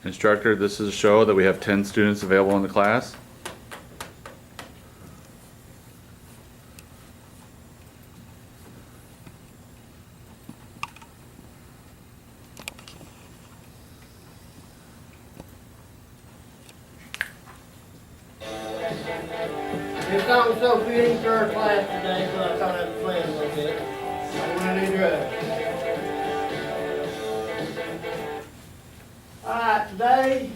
Instructor, this is a show that we have 10 students available in the class. This song was so fitting for our class today, so I thought I'd play it a little bit. I want to do drugs. Alright, today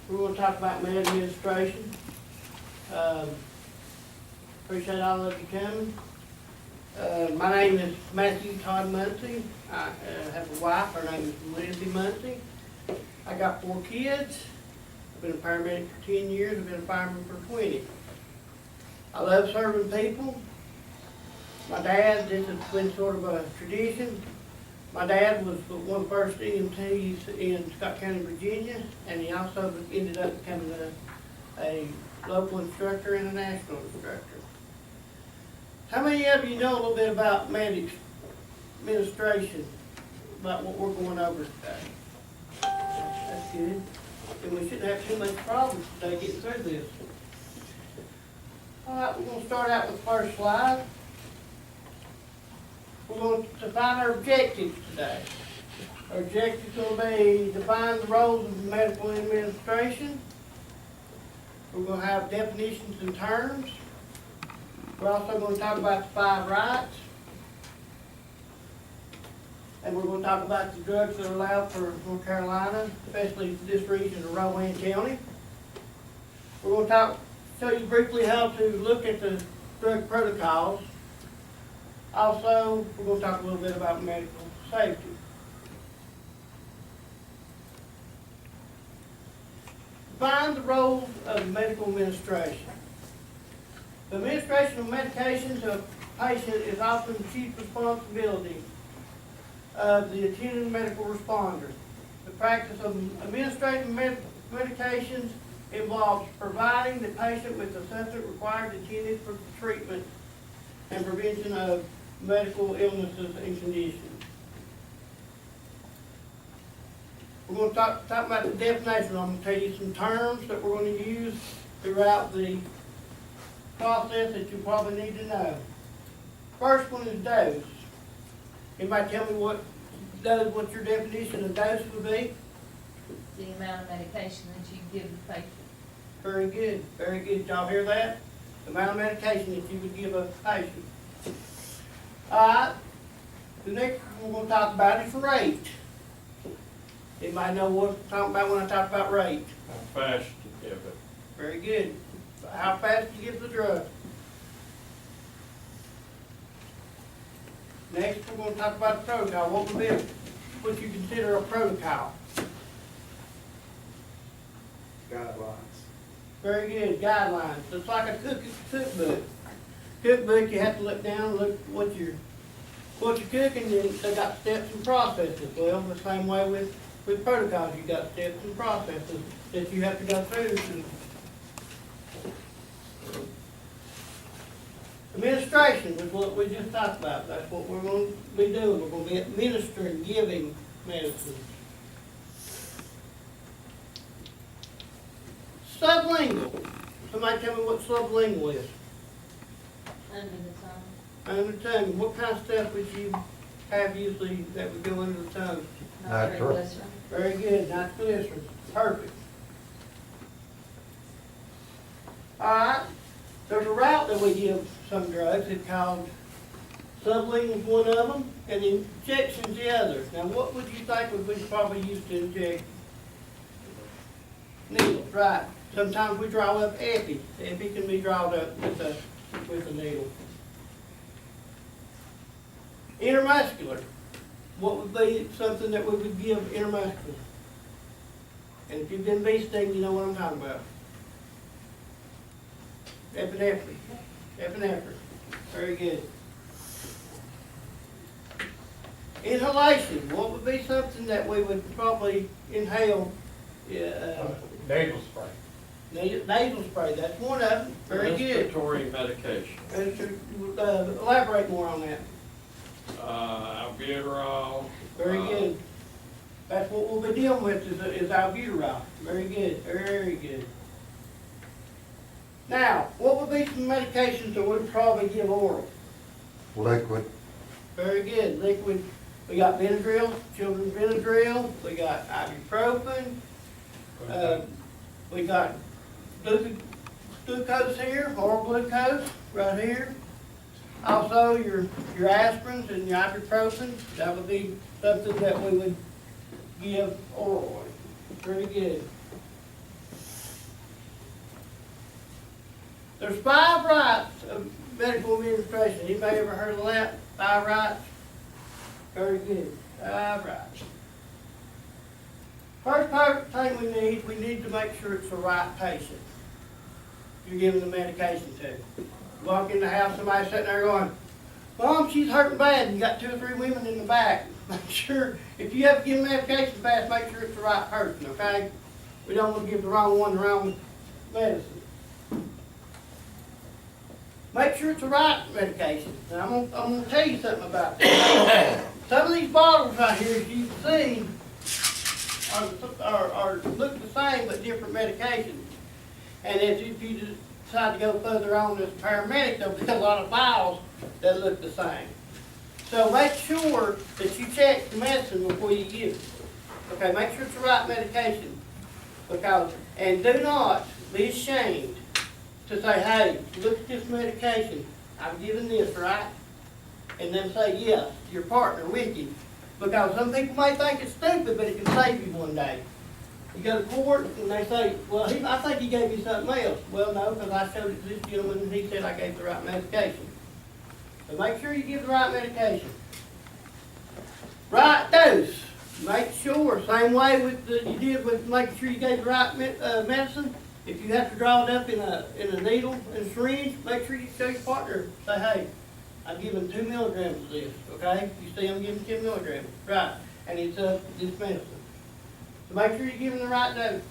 we're going to talk about med administration. Appreciate all of you coming. My name is Matthew Todd Muncie. I have a wife, her name is Lindsay Muncie. I got 4 kids. I've been a paramedic for 10 years, I've been a fireman for 20. I love serving people. My dad, this has been sort of a tradition. My dad was one of the first EMTs in Scott County, Virginia, and he also ended up becoming a local instructor and a national instructor. How many of you know a little bit about medics administration, about what we're going over today? That's good. And we shouldn't have too much problems today getting through this. All right, we're going to start out with the first slide. We're going to define our objectives today. Our objectives will be define the roles of medical administration. We're going to have definitions and terms. We're also going to talk about the 5 rights. And we're going to talk about the drugs that are allowed for North Carolina, especially this region of Rowan County. We're going to show you briefly how to look at the drug protocols. Also, we're going to talk a little bit about medical safety. Define the roles of medical administration. The administration of medication to a patient is often the chief responsibility of the attending medical responder. The practice of administrating medications involves providing the patient with the substance required intended for the treatment and prevention of medical illnesses and conditions. We're going to talk about the definition. I'm going to tell you some terms that we're going to use throughout the process that you probably need to know. First one is dose. Anybody tell me what your definition of dose would be? The amount of medication that you give the patient. Very good, very good. Did y'all hear that? The amount of medication that you would give a patient. Alright, the next one we're going to talk about is rate. Anybody know what I'm talking about when I talk about rate? How fast you give it. Very good. How fast you give the drug. Next, we're going to talk about the protocol. What would be what you consider a protocol? Guidelines. Very good, guidelines. It's like a cookbook. Cookbook, you have to look down and look what you're cooking, and they got steps and processes. Well, the same way with protocols, you got steps and processes that you have to go through. Administration is what we just talked about. That's what we're going to be doing. We're going to be administering, giving medicine. Sublingual. Somebody tell me what sublingual is. Under the tongue. Under the tongue. What kind of stuff would you have usually that would go under the tongue? Nitroglycerin. Very good. Nitroglycerin. Perfect. All right. There's a route that we give some drugs. It's called sublingual is one of them, and injections the other. Now, what would you think would be probably used to inject? Needles, right. Sometimes we draw up epi. Epi can be drawn up with a needle. Intermuscular. What would be something that we would give intermuscular? And if you've been bee stung, you know what I'm talking about. Epinephrine. Epinephrine. Very good. Inhalation. What would be something that we would probably inhale? Nasal spray. Nasal spray. That's one of them. Very good. Respiratory medication. Elaborate more on that. Albuterol. Very good. That's what we'll be dealing with is albuterol. Very good, very good. Now, what would be some medications that we'd probably give oral? Liquid. Very good, liquid. We got Benadryl, children's Benadryl, we got ibuprofen, we got glucose here, oral glucose, right here. Also, your aspirins and your ibuprofen, that would be something that we would give orally. Pretty good. There's 5 rights of medical administration. Anybody ever heard of that? 5 rights? Very good. 5 rights. First thing we need to make sure it's the right patient you're giving the medication to. You walk in the house, somebody's sitting there going, Mom, she's hurting bad, and you got 2 or 3 women in the back. Make sure, if you have to give medication fast, make sure it's the right person, okay? We don't want to give the wrong one the wrong medicine. Make sure it's the right medication. Now, I'm gonna tell you something about this. Some of these bottles right here, as you can see, are look the same but different medications. And if you decide to go further on as a paramedic, there'll be a lot of vials that look the same. So make sure that you check the medicine before you use it. Okay, make sure it's the right medication. And do not be ashamed to say, hey, look at this medication. I've given this, right? And then say yes to your partner with you. Because some people may think it's stupid, but it can save you one day. You go to court and they say, well, I think he gave you something else. Well, no, because I showed it to this gentleman and he said I gave the right medication. So make sure you give the right medication. Right dose. Make sure, same way you did with making sure you gave the right medicine. If you have to draw it up in a needle and syringe, make sure you show your partner. Say, hey, I'm giving 2 milligrams of this, okay? You see I'm giving 10 milligrams, right? And it's this medicine. So make sure you're giving the right dose.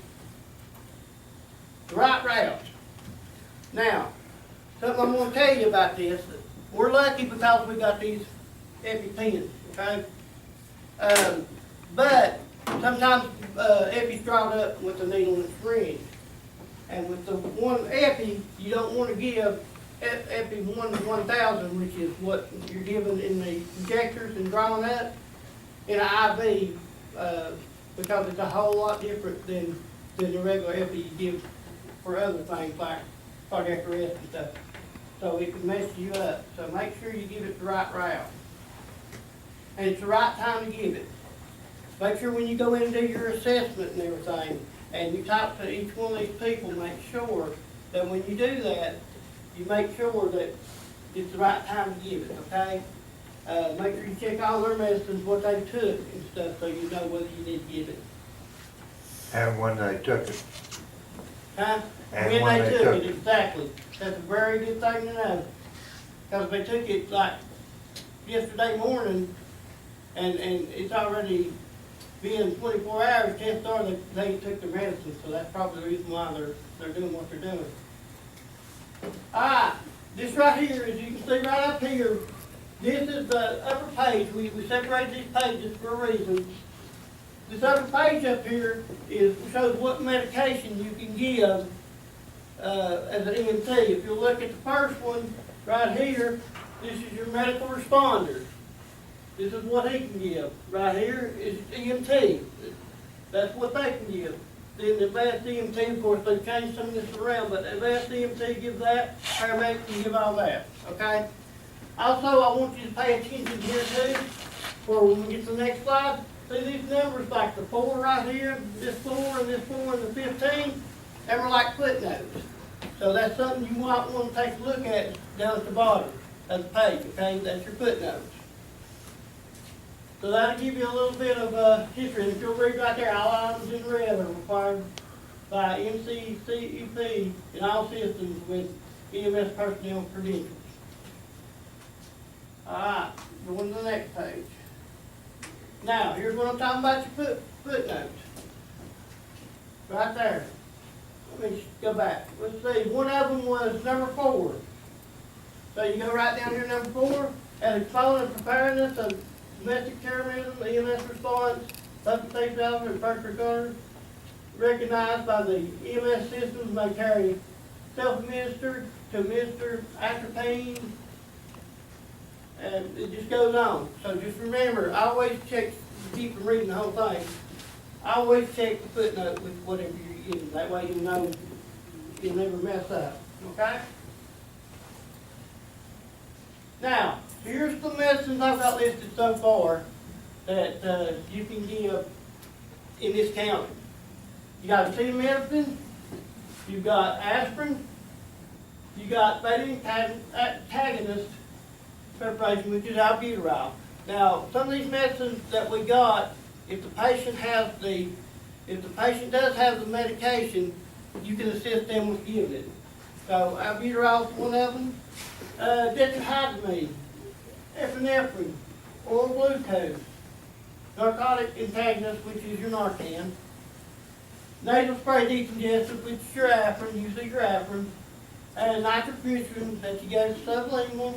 The right route. Now, something I'm gonna tell you about this. We're lucky because we got these EpiPens, okay? But sometimes Epi's drawn up with a needle and syringe. And with the one Epi, you don't want to give Epi 1/1000, which is what you're giving in the injectors and drawing up in an IV, because it's a whole lot different than the regular Epi you give for other things like cardiac arrest and stuff. So it can mess you up. So make sure you give it the right route. And it's the right time to give it. Make sure when you go in and do your assessment and everything, and you talk to each one of these people, make sure that when you do that, you make sure that it's the right time to give it, okay? Make sure you check all their medicines, what they took and stuff, so you know whether you need to give it. And when they took it. Huh? And When they took it, exactly. That's a very good thing to know. Because if they took it like yesterday morning, and it's already been 24 hours, chances are they took their medicine, so that's probably the reason why they're doing what they're doing. Alright, this right here, as you can see right up here, this is the upper page. We separated these pages for a reason. This upper page up here shows what medication you can give as an EMT. If you look at the first one right here, this is your medical responder. This is what he can give. Right here is EMT. That's what they can give. Then the advanced EMT, of course, they've changed some of this around, but the advanced EMT gives that, paramedics can give all that, okay? Also, I want you to pay attention here too, for when we get to the next slide. See these numbers, like the 4 right here, this 4 and this 4 and the 15, them are like footnotes. So that's something you might want to take a look at down at the bottom of the page, okay? That's your footnotes. So that'll give you a little bit of history. And if you'll read right there, all items in red are required by MCCEP in all systems with EMS personnel credentials. Alright, going to the next page. Now, here's what I'm talking about, your footnotes. Right there. Let me go back. Let's see, one of them was number 4. So you go right down here, number 4, and exponent preparedness of domestic terrorism, EMS response, public safety officer, first responder, recognized by the EMS systems may carry self-administered to administer atropine, and it just goes on. So just remember, I always check, keep from reading the whole thing, I always check the footnote with whatever you're getting, that way you know you'll never mess up, okay? Now, here's the medicines I've got listed so far that you can give in this county. You got acetaminophen, you've got aspirin, you got beta-antagonist preparation, which is albuterol. Now, some of these medicines that we got, if the patient does have the medication, you can assist them with giving it. So albuterol is one of them. Diphenhydramine, epinephrine, oral glucose, narcotic antagonist, which is your Narcan, nasal spray decongestant, which is your Afrin, usually your Afrin, and nitrofuran that you go sublingual,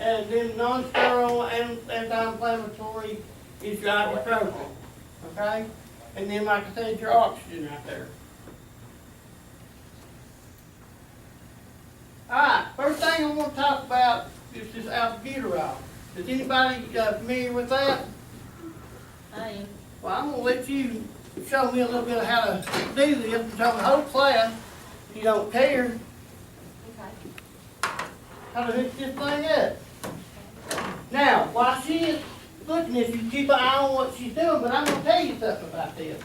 and then non-sterile and anti-inflammatory is your ibuprofen, okay? And then, like I said, your oxygen right there. Alright, first thing I want to talk about is this albuterol. Is anybody familiar with that? I am. Well, I'm going to let you show me a little bit of how to do this and show the whole class, if you don't care, Okay. how to hook this thing up. Now, while she is looking at this, you keep an eye on what she's doing, but I'm going to tell you something about this.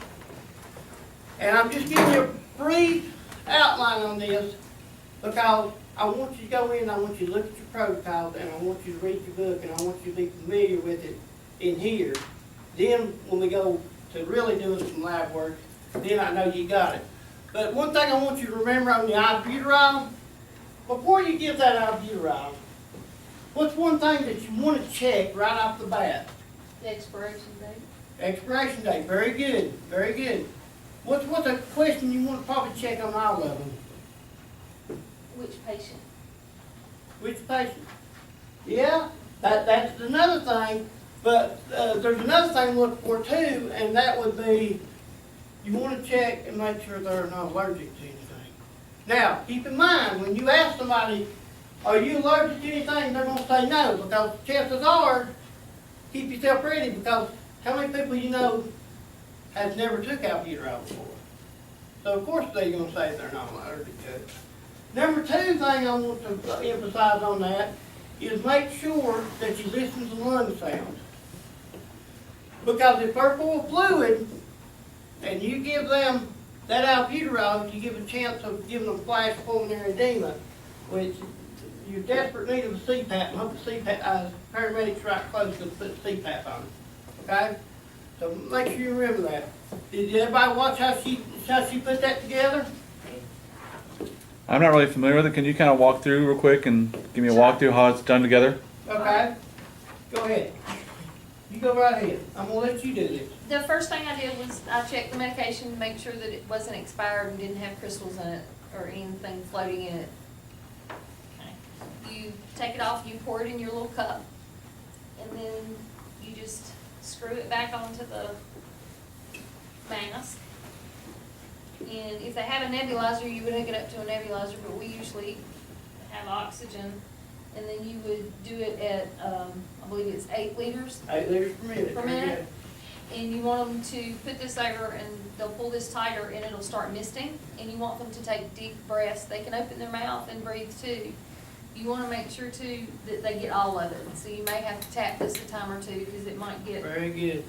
And I'm just giving you a brief outline on this because I want you to go in, I want you to look at your protocols, and I want you to read your book, and I want you to be familiar with it in here. Then, when we go to really doing some lab work, then I know you got it. But one thing I want you to remember on the albuterol, before you give that albuterol, what's one thing that you want to check right off the bat? The expiration date? Expiration date, very good, very good. What's a question you want to probably check on all of them? Which patient? Which patient? Yeah, that's another thing, but there's another thing to look for too, and that would be, you want to check and make sure they're not allergic to anything. Now, keep in mind, when you ask somebody, are you allergic to anything, they're going to say no, because chances are, keep yourself ready, because how many people you know has never took albuterol before? So of course they're going to say they're not allergic to it. Number two thing I want to emphasize on that is make sure that you listen to the lung sounds. Because if they're full of fluid and you give them that albuterol, you give a chance of giving them flash pulmonary edema, which you're desperate need of a CPAP, and hope the CPAP, paramedics right close to put CPAP on it, okay? So make sure you remember that. Did everybody watch how she put that together? I'm not really familiar with it. Can you kind of walk through real quick and give me a walkthrough how it's done together? Okay, go ahead. You go right ahead. I'm gonna let you do this. The first thing I did was I checked the medication to make sure that it wasn't expired and didn't have crystals in it or anything floating in it. Okay. You take it off, you pour it in your little cup, and then you just screw it back onto the mask. And if they have a nebulizer, you would hook it up to a nebulizer, but we usually have oxygen. And then you would do it at, I believe it's 8 liters 8 liters per minute. per Very minute. And you want them to put this over and they'll pull this tighter and it'll start misting. And you want them to take deep breaths. They can open their mouth and breathe too. You want to make sure too that they get all of it. So you may have to tap this a time or two because it might good. get Very good.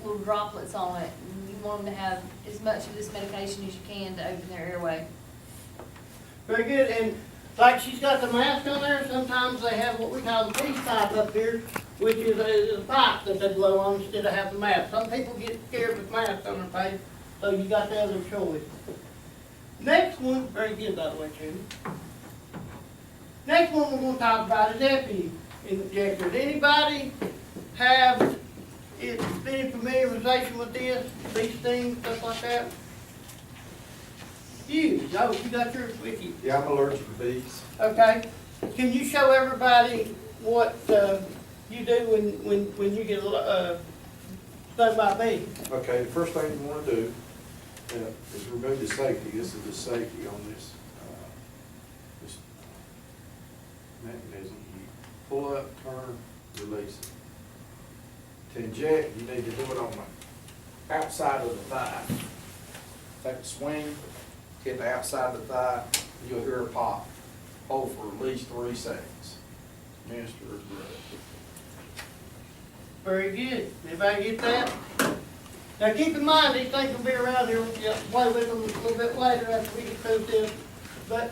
little droplets on it. And you want them to have as much of this medication as you can to open their airway. Very good. And like she's got the mask on there, sometimes they have what we call the peace pipe up here, which is a pipe that they blow on instead of having the mask. Some people get scared with masks on their face, so you got the other choice. Next one, very good by the way, Judy. Next one we're going to talk about is epi injectors. Anybody have any familiarization with this, these things, stuff like that? You got yours with you. Yeah, I'm allergic to bees. Okay. Can you show everybody what you do when you get thing might be. Okay, the first thing you wanna do is remove the safety. This is the safety on this mechanism. You pull up, turn, release it. To inject, you need to do it on the outside of the thigh. Take a swing, hit the outside of the thigh, you'll hear a pop. Hold for at least 3 seconds. Minister of breath. Very good. Everybody get that? Now keep in mind, these things will be around here, we'll play with them a little bit later after we get through this. But,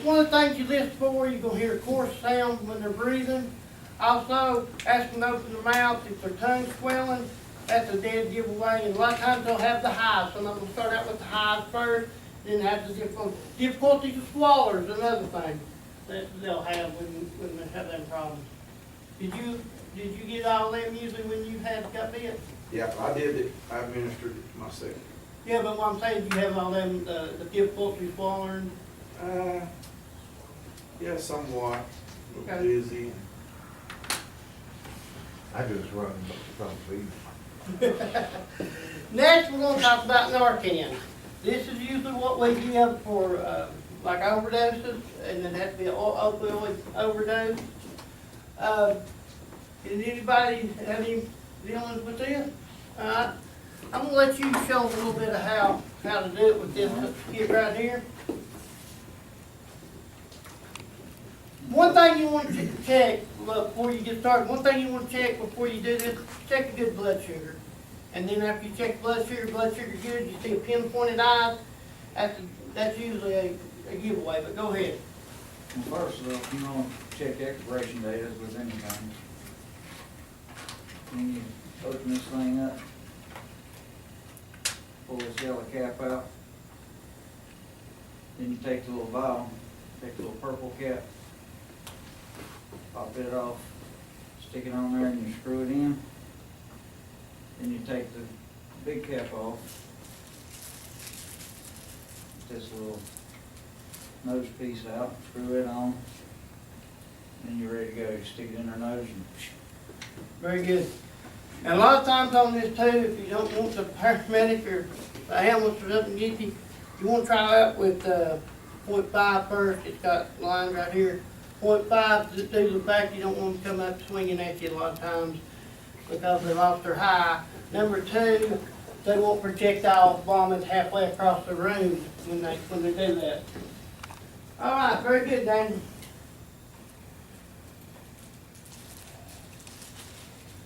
one of the things you listen for, you're gonna hear a coarse sound when they're breathing. Also, ask them to open their mouth if their tongue's swelling, that's a dead giveaway. And a lot of times they'll have the hives, some of them will start out with the hives first, then have the difficulty to swallow is another thing that they'll have when they have that problem. Did you get all them usually when you got bit? Yeah, I did it. I administered it myself. Yeah, but what I'm saying, do you have all them, the difficulty swallowing? Yeah, somewhat. A little Okay. dizzy. I just run from feet. Next, we're gonna talk about Narcan. This is usually what we give for, like overdoses, and it has to be an opioid overdose. Does anybody have any dealings with this? I'm gonna let you show them a little bit of how to do it with this kit right here. One thing you want to check before you get started, one thing you want to check before you do this, check a good blood sugar. And then after you check blood sugar good, you see a pinpointed eye, that's usually a giveaway, but go ahead. Well, first of all, you want to check expiration date with anything. Then you open this thing up, pull this yellow cap out. Then you take the little vial, take the little purple cap, pop it off, stick it on there and you screw it in. Then you take the big cap off, this little nose piece out, screw it on, then you're ready to go. You stick it in their nose and Very good. And a lot of times on this too, if you don't want the paramedic or the ambulance or something to get you, you want to try out with 0.5 first. It's got lines right here. 0.5 just due to the fact you don't want them to come up swinging at you a lot of times because they lost their high. Number 2, they won't projectile vomit halfway across the room when they do that. All right, very good, Dan.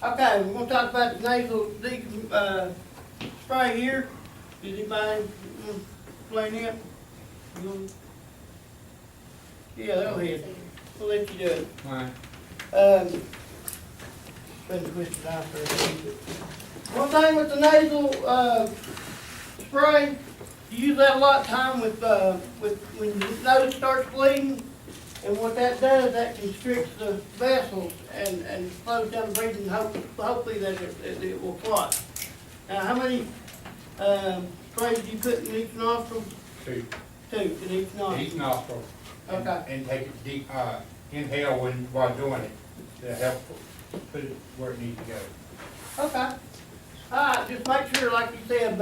Okay, we're gonna talk about the nasal spray here. Does anybody explain it? Yeah, go ahead. We'll let you do it. Been twisted out there. One thing with the nasal spray, you use that a lot of time with when your nose starts bleeding. And what that does, that constricts the vessels and slows down the breathing, hopefully that it will clot. Now, how many sprays do you put in each nostril? 2. 2 in each nostril. Each nostril. And- Okay. And take a deep, inhale while doing it, to help put it where it needs to go. Okay. All right, just make sure, like you said,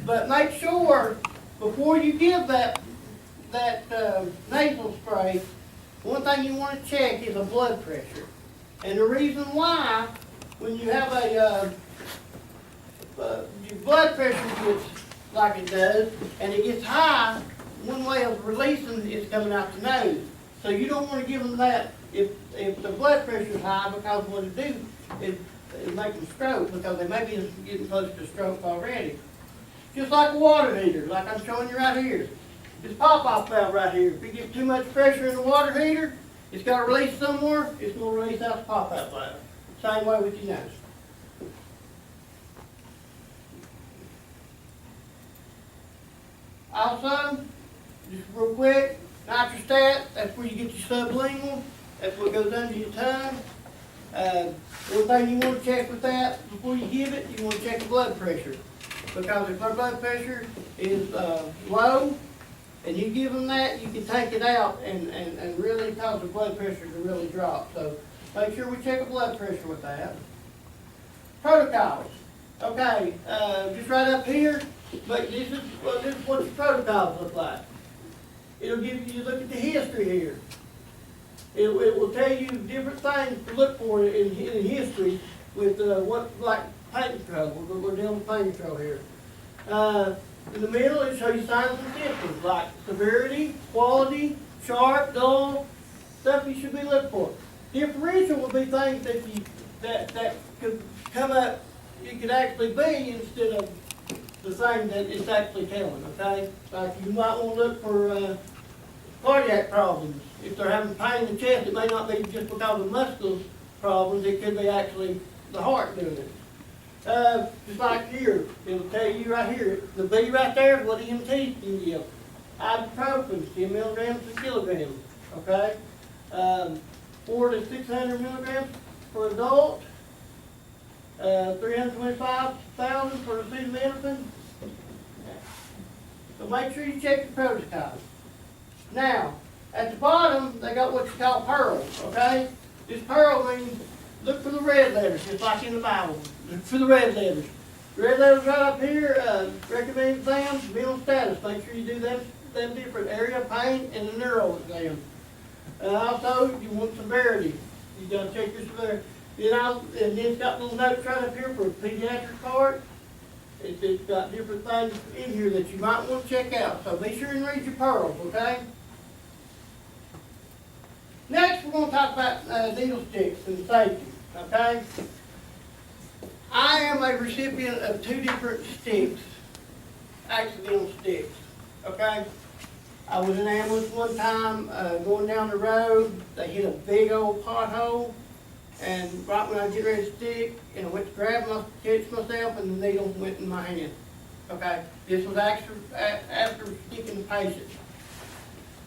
but make sure before you give that nasal spray, one thing you want to check is a blood pressure. And the reason why, when you have your blood pressure gets like it does, and it gets high, one way of releasing is coming out the nose. So you don't want to give them that if the blood pressure is high, because what it do is make them stroke, because they may be getting close to stroke already. Just like a water heater, like I'm showing you right here. This pop-off valve right here, if it gets too much pressure in the water heater, it's got to release somewhere, it's going to release out the pop-off valve. Same way with your nose. Also, just real quick, nitrostat, that's where you get your sublingual, that's what goes under your tongue. One thing you want to check with that before you give it, you want to check the blood pressure. Because if our blood pressure is low, and you give them that, you can take it out and really cause the blood pressure to really drop. So make sure we check the blood pressure with that. Protocols. Okay, just right up here, but this is what the protocols look like. It'll give you, look at the history here. It will tell you different things to look for in history with, what, like paint control, we're dealing with paint control here. In the middle, it shows you signs and symptoms, like severity, quality, sharp, dull, stuff you should be looking for. Differential would be things that could come up, it could actually be instead of the thing that it's actually telling, okay? Like you might want to look for, cardiac problems. If they're having pain in the chest, it may not be just because of muscle problems, it could be actually the heart doing it. Just like here, it'll tell you right here, the B right there is what EMT can give. Ibuprofen, 10 milligrams per kilogram, okay? 400 to 600 milligrams for adult, 325,000 for acetaminophen. So make sure you check the protocol. Now, at the bottom, they got what you call pearls, okay? This pearl means, look for the red letters, just like in the Bible. Look for the red letters. Red letters right up here, recommend exams, mental status. Make sure you do them different area of pain and the neuro exam. Also, you want severity. You gotta check your severity. And then it's got little notes right up here for the pediatric part. It's got different things in here that you might want to check out. So be sure and read your pearls, okay? Next, we're going to talk about needle sticks and safety, okay? I am a recipient of 2 different sticks, accidental sticks, okay? I was in an ambulance one time, going down the road, they hit a big old pothole, and right when I get ready to stick, and I went to catch myself, and the needle went in my hand, okay? This was after sticking the patient.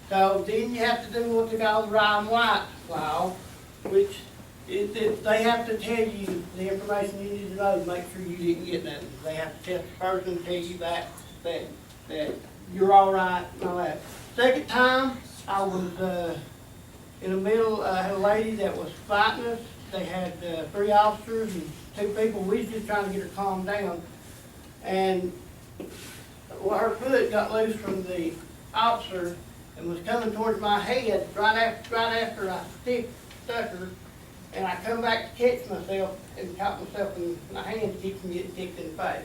So then you have to do what they call the Ryan White law, which they have to tell you the information you need to know to make sure you didn't get nothing. They have to test the person and tell you that you're all right and all that. Second time, I was in the middle, I had a lady that was fighting us. They had 3 officers and 2 people. We was just trying to get her calmed down. And well, her foot got loose from the officer and was coming towards my head right after I stuck her, and I come back to catch myself and caught myself in my hand to keep from getting kicked in the face.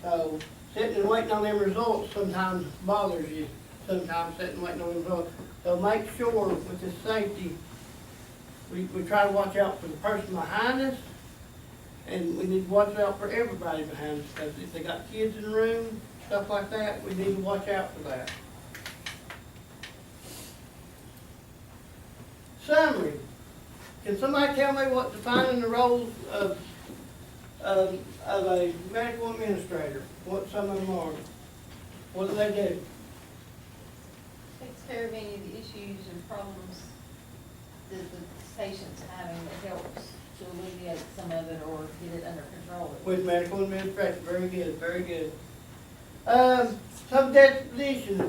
So sitting and waiting on them results sometimes bothers you. Sometimes sitting and waiting on them results. So make sure with this safety, we try to watch out for the person behind us, and we need to watch out for everybody behind us, because if they got kids in the room, stuff like that, we need to watch out for that. Summary. Can somebody tell me what defining the roles of a medical administrator, what some of them are? What do they do? Takes care of any of the issues and problems that the patient's having, that helps to alleviate some of it or get it under control. With medical administration, very good, very good. Some definitions,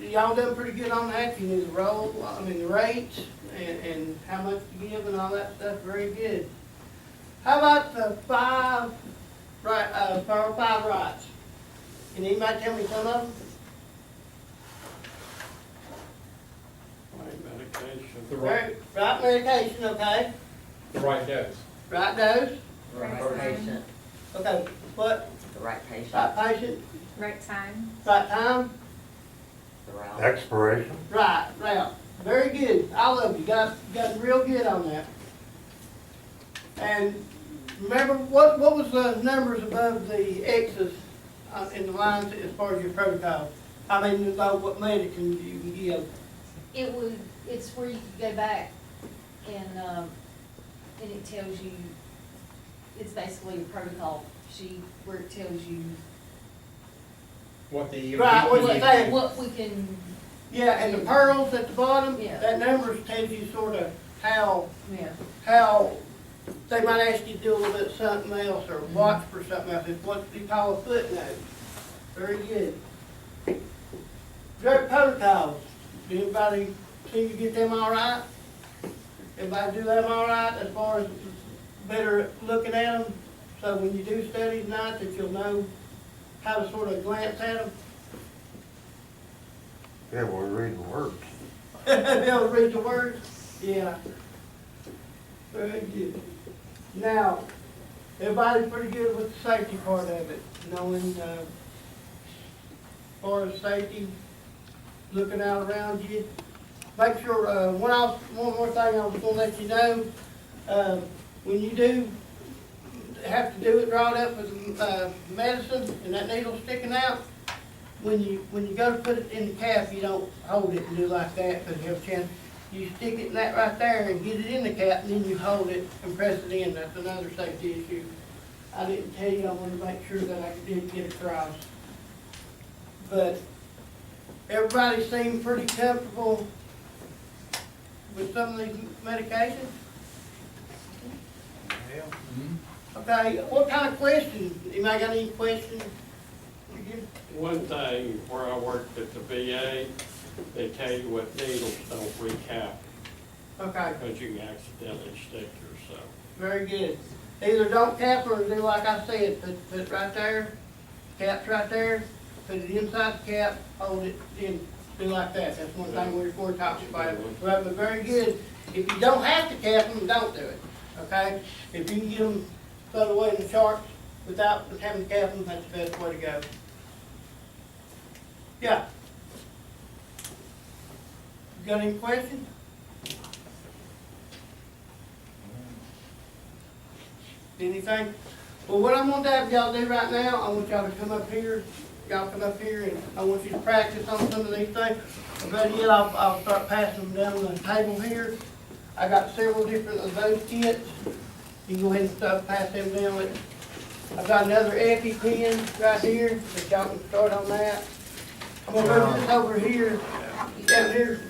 y'all done pretty good on that. You knew the role, the rates, and how much to give and all that stuff, very good. How about the 5 rights? Can anybody tell me some of them? Right medication. The right, Right medication, okay. the right dose. Right dose, Right patient, okay. What? the right patient, Right patient, Right time. right time, the route. Expiration? right route. Very good. I love you. Got real good on that. And remember, what was the numbers above the X's in the lines as far as your protocol? I mean, what medicine you can give. It's where you can go back and it tells you, it's basically a protocol sheet where it tells you What the. Right, what you say. what we can, Yeah, and the pearls at the bottom, Yeah. that numbers tells you sort of how yeah. they might ask you to do a little bit of something else or watch for something else. It's what you call a footnote. Very good. Drug protocols. Anybody seem to get them all right? Everybody do them all right as far as better looking at them, so when you do studies night, that you'll know how to sort of glance at them. Yeah, well, we're reading words. Be able to read the words? Yeah. Very good. Now, everybody's pretty good with the safety part of it, knowing, as far as safety, looking out around you. Make sure, one more thing I was gonna let you know, when you do have to do it, draw it up with, medicine and that needle sticking out, when you go to put it in the cap, you don't hold it and do like that, because you have a chance, you stick it in that right there and get it in the cap, and then you hold it and press it in. That's another safety issue. I didn't tell you, I wanted to make sure that I did get across. But everybody seemed pretty comfortable with some of these medications. Okay, what kind of questions? Anybody got any questions? One thing, where I worked at the VA, they tell you what needles don't recap, Okay, because you can accidentally stick yourself. very good. Either don't cap or do like I said, put it right there, cap's right there, put it inside the cap, hold it in, do like that. That's one thing we're talking about. Right, but very good. If you don't have to cap them, don't do it, okay? If you can get them put away in the sharps without having to cap them, that's the best way to go. Yeah. Got any questions? Anything? Well, what I'm gonna have y'all do right now, I want y'all to come up here, y'all come up here, and I want you to practice on some of these things. But yet, I'll start passing them down the table here. I got several different of those kits. You can go ahead and start pass them down. I've got another EpiPen right here, that y'all can start on that. I'm gonna move this over here, down here.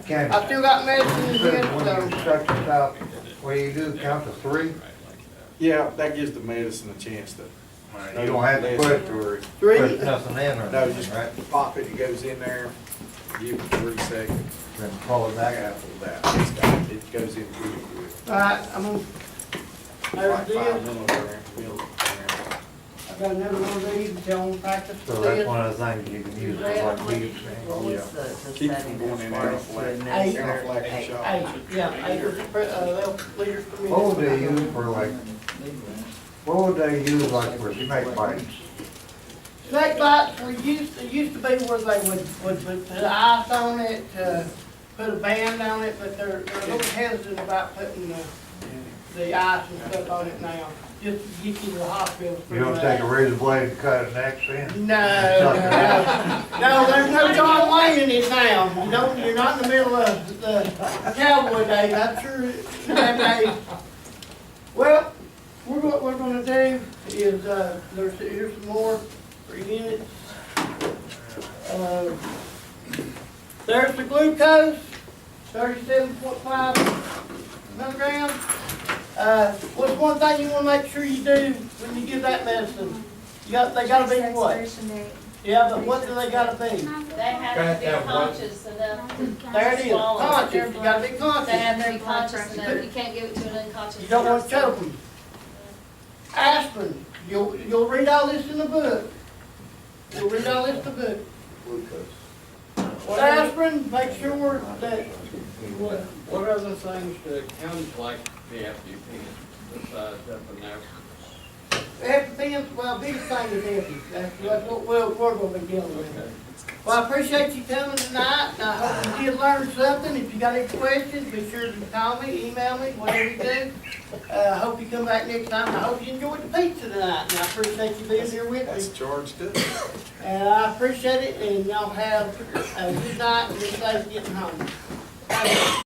Can I still got medicine in you here, put one of your so. instructions out where you do count to 3? Yeah, that gives the medicine a chance to. You don't have to put Three, nothing in or No, anything, just right? pop it, it goes in there, give it 3 seconds. Then pull it back out. After that, it goes in really good. alright, I'm gonna, there's Like 5 this. milliliters. I've got another one of these, if y'all wanna practice So with that's this. one of the things you can use, like we used What to. was the Keep setting from going as in far there as to like- administer? Anaphylactic Eight. shock. 8 liters per minute. What would they use for like, what would they use like for snake bites? Snake bites were it used to be where they would put ice on it, put a band on it, but they're a little hesitant about putting the ice and stuff on it now, just to get you to the hospital. You don't take a razor blade and cut it next in? No, there's no John Wayne in it now. You're not in the middle of the cowboy days, I'm sure in that day. Well, what we're gonna do is, here's some more for units. There's the glucose, 37.5 milligrams. What's one thing you wanna make sure you do when you give that medicine? They gotta be what? Yeah, but what do they gotta be? They have to be conscious enough to There it is, swallow. conscious, you gotta be They conscious. have to be conscious enough, you can't give it to an unconscious person. You don't want to choke them. Aspirin, you'll read all this in the book. You'll read all this in the book. Aspirin, make sure that, What other things do counties like the EpiPen besides epinephrine? EpiPens, well, biggest thing is epi. That's what we're gonna be dealing with. Well, I appreciate you coming tonight, and I hope you did learn something. If you got any questions, be sure to call me, email me, whatever you do. I hope you come back next time. I hope you enjoyed the pizza tonight, and I appreciate you being here with That's me. charged up. And I appreciate it, and y'all have a good night and be safe getting home. Thank you.